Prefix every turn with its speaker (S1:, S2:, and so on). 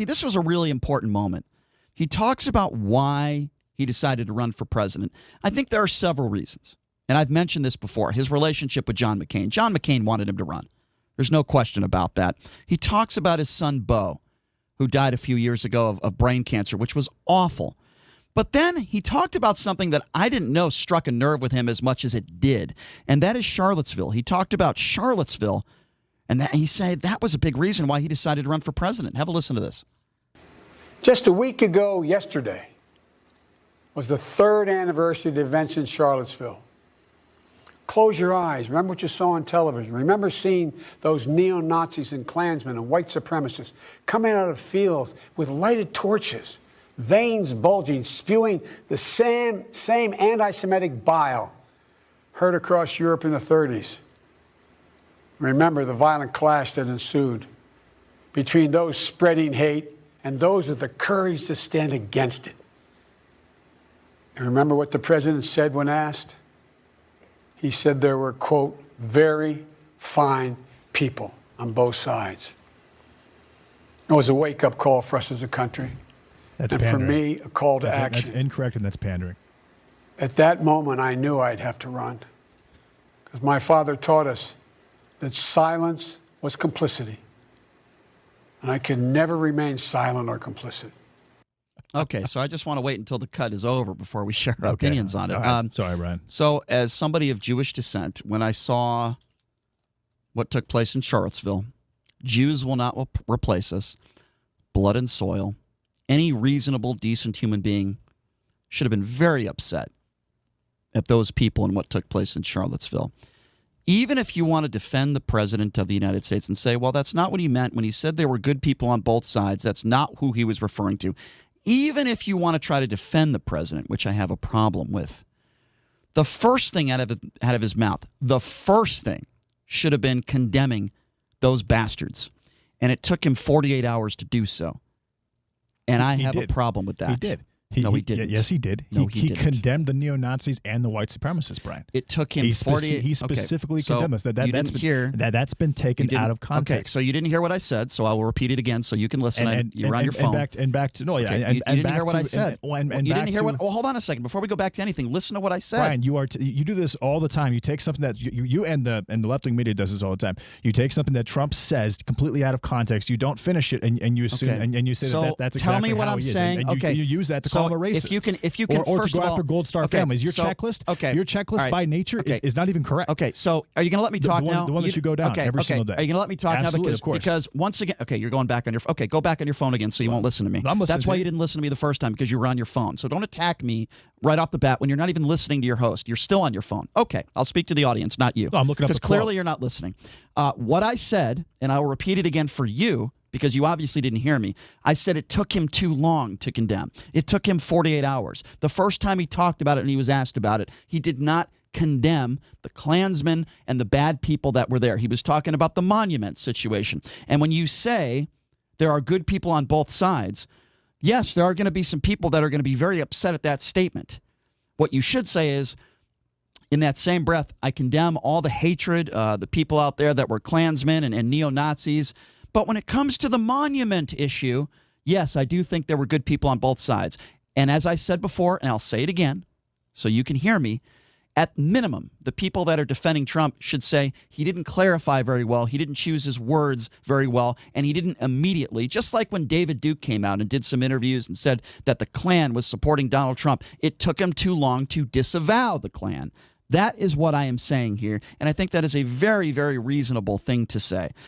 S1: See, this was a really important moment. He talks about why he decided to run for president. I think there are several reasons. And I've mentioned this before, his relationship with John McCain. John McCain wanted him to run. There's no question about that. He talks about his son, Beau, who died a few years ago of brain cancer, which was awful. But then he talked about something that I didn't know struck a nerve with him as much as it did, and that is Charlottesville. He talked about Charlottesville, and he said that was a big reason why he decided to run for president. Have a listen to this.
S2: Just a week ago yesterday was the 3rd anniversary of the events in Charlottesville. Close your eyes. Remember what you saw on television. Remember seeing those neo-Nazis and Klansmen and white supremacists coming out of fields with lighted torches, veins bulging, spewing the same anti-Semitic bile heard across Europe in the 30s. Remember the violent clash that ensued between those spreading hate and those with the courage to stand against it. And remember what the president said when asked? He said there were, quote, very fine people on both sides. It was a wake-up call for us as a country.
S3: That's
S2: and
S3: pandering.
S2: For me, a call to action.
S3: That's incorrect, and that's pandering.
S2: At that moment, I knew I'd have to run. Because my father taught us that silence was complicity. And I can never remain silent or complicit.
S1: Okay, so I just want to wait until the cut is over before we share our opinions on it.
S3: Sorry, Brian.
S1: So as somebody of Jewish descent, when I saw what took place in Charlottesville, Jews will not replace us, blood and soil, any reasonable, decent human being should have been very upset at those people and what took place in Charlottesville. Even if you want to defend the president of the United States and say, well, that's not what he meant when he said there were good people on both sides, that's not who he was referring to. Even if you want to try to defend the president, which I have a problem with, the first thing out of his mouth, the first thing should have been condemning those bastards. And it took him 48 hours to do so. And I have a problem with that.
S3: He did.
S1: No, he didn't.
S3: Yes, he did.
S1: No,
S3: he
S1: didn't.
S3: condemned the neo-Nazis and the white supremacists, Brian.
S1: It took him 48.
S3: He specifically condemned us. That's been taken out of context.
S1: Okay, so you didn't hear what I said, so I will repeat it again so you can listen. You're on your phone.
S3: You
S1: didn't hear what I said. You didn't hear what. Well, hold on a second. Before we go back to anything, listen to what I said.
S3: Brian, you do this all the time. You take something that you and the left-wing media does this all the time. You take something that Trump says completely out of context. You don't finish it, and you assume and you say that's exactly
S1: tell me what
S3: how
S1: I'm
S3: he is.
S1: saying.
S3: And you use that to call him a racist.
S1: If you can
S3: or
S1: first
S3: to go
S1: of all,
S3: after Gold Star families. Your checklist by nature is not even correct.
S1: Okay, so are you going to let me talk now?
S3: The one that you go down every single day.
S1: Are you going to let me talk
S3: Absolutely,
S1: now?
S3: of course.
S1: Because once again, you're going back on your. Okay, go back on your phone again, so you won't listen to me. That's why you didn't listen to me the first time, because you were on your phone. So don't attack me right off the bat when you're not even listening to your host. You're still on your phone. Okay, I'll speak to the audience, not you.
S3: No, I'm looking up
S1: because clearly you're not listening. What I said, and I will repeat it again for you, because you obviously didn't hear me. I said it took him too long to condemn. It took him 48 hours. The first time he talked about it and he was asked about it, he did not condemn the Klansmen and the bad people that were there. He was talking about the monument situation. And when you say there are good people on both sides, yes, there are going to be some people that are going to be very upset at that statement. What you should say is, in that same breath, I condemn all the hatred, the people out there that were Klansmen and neo-Nazis. But when it comes to the monument issue, yes, I do think there were good people on both sides. And as I said before, and I'll say it again so you can hear me, at minimum, the people that are defending Trump should say he didn't clarify very well, he didn't choose his words very well, and he didn't immediately, just like when David Duke came out and did some interviews and said that the Klan was supporting Donald Trump, it took him too long to disavow the Klan. That is what I am saying here, and I think that is a very, very reasonable thing to say.